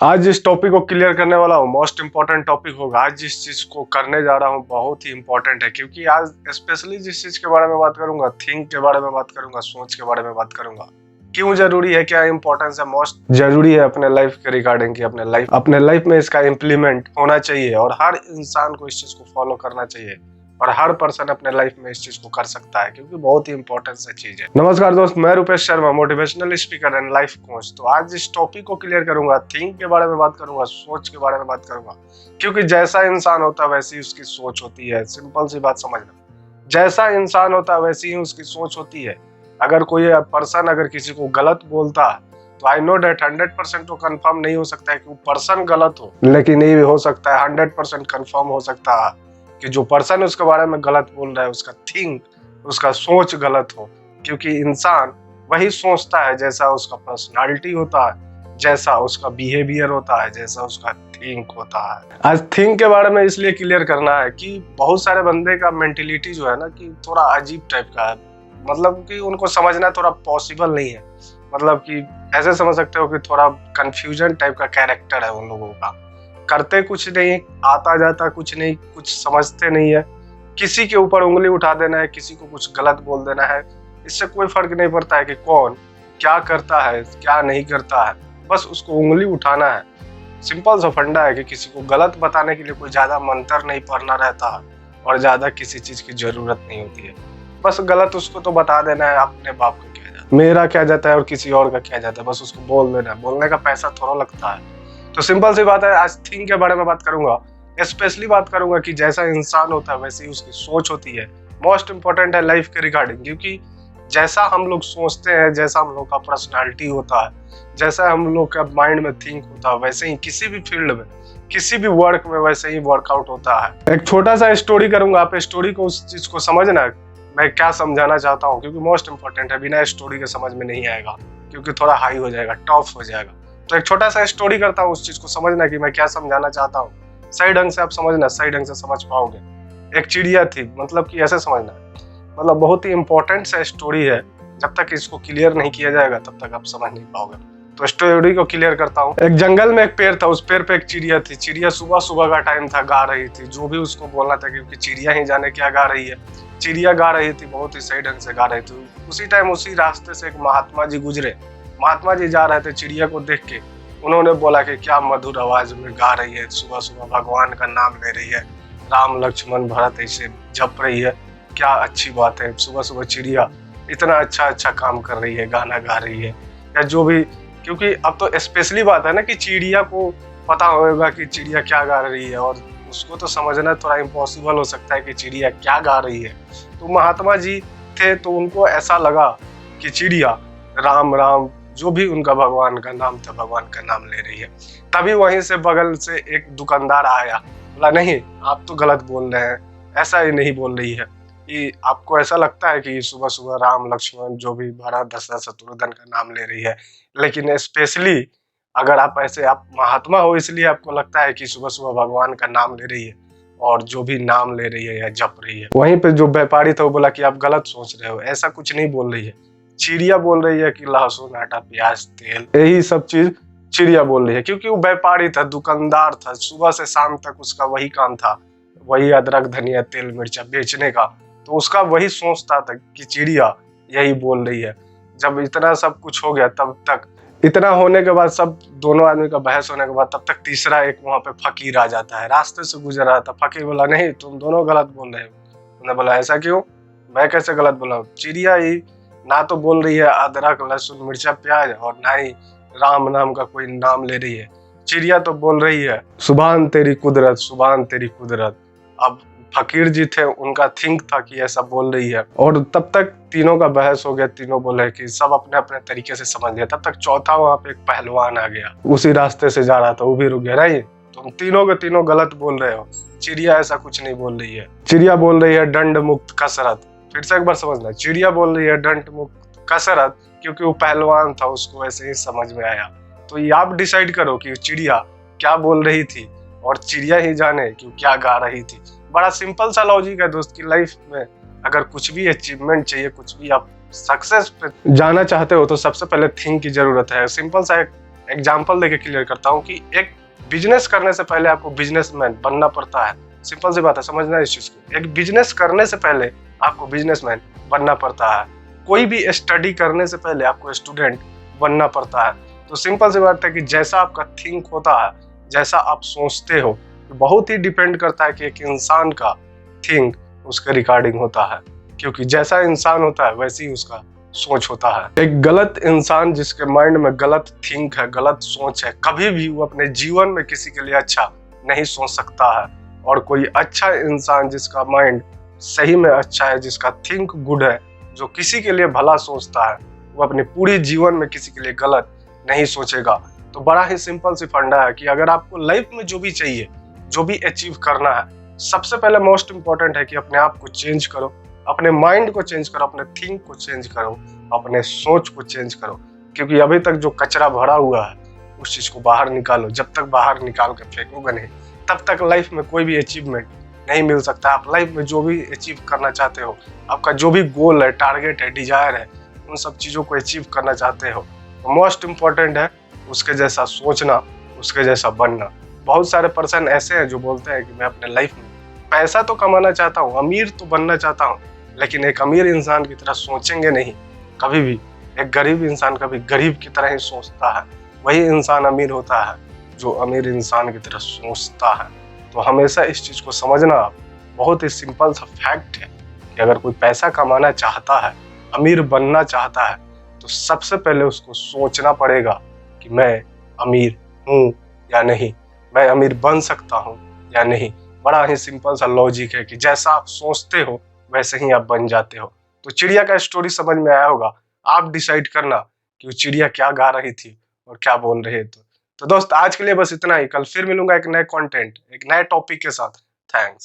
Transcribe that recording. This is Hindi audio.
आज जिस टॉपिक को क्लियर करने वाला हूँ मोस्ट इम्पोर्टेंट टॉपिक होगा। आज जिस चीज को करने जा रहा हूँ बहुत ही इम्पोर्टेंट है, क्योंकि आज स्पेशली जिस चीज के बारे में बात करूंगा, थिंक के बारे में बात करूंगा, सोच के बारे में बात करूंगा। क्यों जरूरी है, क्या इंपॉर्टेंस है, मोस्ट जरूरी है अपने लाइफ के रिगार्डिंग की अपने लाइफ में इसका इम्प्लीमेंट होना चाहिए और हर इंसान को इस चीज को फॉलो करना चाहिए और हर पर्सन अपने लाइफ में इस चीज को कर सकता है, क्योंकि बहुत ही इंपॉर्टेंट सा चीज है। नमस्कार दोस्त, मैं Rupesh Sharma, motivational speaker and life coach. तो आज इस टॉपिक को क्लियर करूंगा, थिंक के बारे में बात करूंगा, सोच के बारे में बात करूंगा, क्योंकि जैसा इंसान होता है वैसी उसकी सोच होती है। सिंपल सी बात समझना, जैसा इंसान होता है वैसी ही उसकी सोच होती है। अगर कोई पर्सन अगर किसी को गलत बोलता है तो आई नो डेट 100% तो कंफर्म नहीं हो सकता है कि वो पर्सन गलत हो, लेकिन ये भी हो सकता है 100% कंफर्म हो सकता है कि जो पर्सन उसके बारे में गलत बोल रहा है उसका थिंक, उसका सोच गलत हो। क्योंकि इंसान वही सोचता है जैसा उसका पर्सनालिटी होता है, जैसा उसका बिहेवियर होता है, जैसा उसका थिंक होता है। आज थिंक के बारे में इसलिए क्लियर करना है कि बहुत सारे बंदे का मेंटेलिटी जो है ना कि थोड़ा अजीब टाइप का है, मतलब कि उनको समझना थोड़ा पॉसिबल नहीं है। मतलब कि ऐसे समझ सकते हो कि थोड़ा कंफ्यूजन टाइप का कैरेक्टर है उन लोगों का। करते कुछ नहीं, आता जाता कुछ नहीं, कुछ समझते नहीं है। किसी के ऊपर उंगली उठा देना है, किसी को कुछ गलत बोल देना है, इससे कोई फर्क नहीं पड़ता है कि कौन क्या करता है क्या नहीं करता है, बस उसको उंगली उठाना है। सिंपल सा फंडा है कि किसी को गलत बताने के लिए कोई ज्यादा मंत्र नहीं पढ़ना रहता और ज्यादा किसी चीज की जरूरत नहीं होती है। बस गलत उसको तो बता देना है, अपने बाप का क्या जाता है, मेरा क्या जाता है और किसी और का क्या जाता है, बस उसको बोल देना है। बोलने का पैसा थोड़ा लगता है। तो सिंपल सी बात है, आज थिंक के बारे में बात करूंगा, स्पेशली बात करूंगा कि जैसा इंसान होता है वैसी उसकी सोच होती है। मोस्ट इंपॉर्टेंट है लाइफ के रिगार्डिंग, क्योंकि जैसा हम लोग सोचते हैं, जैसा हम लोग का पर्सनालिटी होता है, जैसा हम लोग का माइंड में थिंक होता है, वैसे ही किसी भी फील्ड में, किसी भी वर्क में वैसे ही वर्कआउट होता है। एक छोटा सा स्टोरी करूंगा, आप स्टोरी को, उस चीज को समझना मैं क्या समझाना चाहता हूँ, क्योंकि मोस्ट इंपॉर्टेंट है। बिना स्टोरी के समझ में नहीं आएगा, क्योंकि थोड़ा हाई हो जाएगा, टफ हो जाएगा। तो एक छोटा सा स्टोरी करता हूँ, उस चीज को समझना कि मैं क्या समझाना चाहता हूँ। सही ढंग से आप समझना, सही ढंग से समझ पाओगे। एक चिड़िया थी, मतलब कि ऐसे समझना, मतलब बहुत ही इंपॉर्टेंट सा स्टोरी है। जब तक इसको क्लियर नहीं किया जाएगा तब तक आप समझ नहीं पाओगे। तो स्टोरी को क्लियर करता हूँ। एक जंगल में एक पेड़ था, उस पेड़ पे एक चिड़िया थी। चिड़िया सुबह सुबह का टाइम था, गा रही थी जो भी उसको बोलना था, क्योंकि चिड़िया ही जाने क्या गा रही है। चिड़िया गा रही थी, बहुत ही सही ढंग से गा रही थी। उसी टाइम उसी रास्ते से एक महात्मा जी गुजरे। महात्मा जी जा रहे थे, चिड़िया को देख के उन्होंने बोला कि क्या मधुर आवाज में गा रही है, सुबह सुबह भगवान का नाम ले रही है, राम लक्ष्मण भरत ऐसे जप रही है, क्या अच्छी बात है। सुबह सुबह चिड़िया इतना अच्छा काम कर रही है, गाना गा रही है या जो भी। क्योंकि अब तो स्पेशली बात है ना कि चिड़िया को पता होगा कि चिड़िया क्या गा रही है, और उसको तो समझना थोड़ा इम्पॉसिबल हो सकता है कि चिड़िया क्या गा रही है। तो महात्मा जी थे, तो उनको ऐसा लगा कि चिड़िया राम राम जो भी उनका भगवान का नाम था, भगवान का नाम ले रही है। तभी वहीं से बगल से एक दुकानदार आया, बोला नहीं आप तो गलत बोल रहे हैं, ऐसा ही नहीं बोल रही है। कि आपको ऐसा लगता है कि सुबह सुबह राम लक्ष्मण जो भी भरत दशरथ शत्रुघ्न का नाम ले रही है, लेकिन स्पेशली अगर आप ऐसे, आप महात्मा हो इसलिए आपको लगता है कि सुबह सुबह भगवान का नाम ले रही है और जो भी नाम ले रही है या जप रही है। वहीं पे जो व्यापारी था वो बोला कि आप गलत सोच रहे हो, ऐसा कुछ नहीं बोल रही है। चिड़िया बोल रही है कि लहसुन आटा प्याज तेल, यही सब चीज चिड़िया बोल रही है। क्योंकि वो व्यापारी था, दुकानदार था, सुबह से शाम तक उसका वही काम था, वही अदरक धनिया तेल मिर्चा बेचने का। तो उसका वही सोचता था कि चिड़िया यही बोल रही है। जब इतना सब कुछ हो गया, तब तक इतना होने के बाद, सब दोनों आदमी का बहस होने के बाद, तब तक तीसरा एक वहां पे फकीर आ जाता है। रास्ते से गुजर रहा था, फकीर बोला नहीं तुम दोनों गलत बोल रहे हो। उन्होंने बोला ऐसा क्यों, मैं कैसे गलत बोला, चिड़िया ही ना तो बोल रही है अदरक लहसुन मिर्चा प्याज, और ना ही राम नाम का कोई नाम ले रही है। चिड़िया तो बोल रही है सुभान तेरी कुदरत, सुभान तेरी कुदरत। अब फकीर जी थे, उनका थिंक था कि ऐसा बोल रही है, और तब तक तीनों का बहस हो गया। तीनों बोले कि सब अपने अपने तरीके से समझ लिया। तब तक चौथा वहां पे एक पहलवान आ गया, उसी रास्ते से जा रहा था, वो भी रुक गया। नहीं तुम तीनों के तीनों गलत बोल रहे हो, चिड़िया ऐसा कुछ नहीं बोल रही है। चिड़िया बोल रही है दंड मुक्त कसरत। फिर से एक बार समझना, चिड़िया बोल रही है दंड मुक्त कसरत, क्योंकि वो पहलवान था, उसको ऐसे ही समझ में आया। तो ये आप डिसाइड करो कि चिड़िया क्या बोल रही थी, और चिड़िया ही जाने कि क्या गा रही थी। बड़ा सिंपल सा लॉजिक है दोस्त की लाइफ में। अगर कुछ भी अचीवमेंट चाहिए, कुछ भी आप सक्सेस पे जाना चाहते हो, तो सबसे पहले थिंक की जरूरत है। सिंपल सा एक एग्जाम्पल देके क्लियर करता हूँ कि एक बिजनेस करने से पहले आपको बिजनेसमैन बनना पड़ता है। सिंपल सी बात है, समझना है इस चीज को। एक बिजनेस करने से पहले आपको बिजनेसमैन बनना पड़ता है। कोई भी स्टडी करने से पहले आपको स्टूडेंट बनना पड़ता है। तो सिंपल सी बात है कि जैसा आपका थिंक होता है, जैसा आप सोचते हो, बहुत ही डिपेंड करता है कि एक इंसान का थिंक उसके रिगार्डिंग होता है। क्योंकि जैसा इंसान होता है वैसी ही उसका सोच होता है। एक गलत इंसान जिसके माइंड में गलत थिंक है, गलत सोच है, कभी भी वो अपने जीवन में किसी के लिए अच्छा नहीं सोच सकता है। और कोई अच्छा इंसान जिसका माइंड सही में अच्छा है, जिसका थिंक गुड है, जो किसी के लिए भला सोचता है, वो अपने पूरी जीवन में किसी के लिए गलत नहीं सोचेगा। तो बड़ा ही सिंपल सी फंडा है कि अगर आपको लाइफ में जो भी चाहिए, जो भी अचीव करना है, सबसे पहले मोस्ट इंपॉर्टेंट है कि अपने आप को चेंज करो, अपने माइंड को चेंज करो, अपने थिंक को चेंज करो, अपने सोच को चेंज करो। क्योंकि अभी तक जो कचरा भरा हुआ है उस चीज को बाहर निकालो। जब तक बाहर निकाल के फेंकोगे नहीं, तब तक लाइफ में कोई भी अचीवमेंट नहीं मिल सकता। आप लाइफ में जो भी अचीव करना चाहते हो, आपका जो भी गोल है, टारगेट है, डिजायर है, उन सब चीजों को अचीव करना चाहते हो, तो मोस्ट इंपॉर्टेंट है उसके जैसा सोचना, उसके जैसा बनना। बहुत सारे पर्सन ऐसे हैं जो बोलते हैं कि मैं अपने लाइफ में पैसा तो कमाना चाहता हूँ, अमीर तो बनना चाहता हूँ, लेकिन एक अमीर इंसान की तरह सोचेंगे नहीं कभी भी। एक गरीब इंसान कभी गरीब की तरह ही सोचता है, वही इंसान अमीर होता है जो अमीर इंसान की तरह सोचता है। तो हमेशा इस चीज को समझना, बहुत ही सिंपल सा फैक्ट है कि अगर कोई पैसा कमाना चाहता है, अमीर बनना चाहता है, तो सबसे पहले उसको सोचना पड़ेगा कि मैं अमीर हूँ या नहीं, मैं अमीर बन सकता हूँ या नहीं। बड़ा ही सिंपल सा लॉजिक है कि जैसा आप सोचते हो वैसे ही आप बन जाते हो। तो चिड़िया का स्टोरी समझ में आया होगा। आप डिसाइड करना कि वो चिड़िया क्या गा रही थी और क्या बोल रहे थे। तो दोस्त आज के लिए बस इतना ही। कल फिर मिलूंगा एक नए कंटेंट, एक नए टॉपिक के साथ। थैंक्स।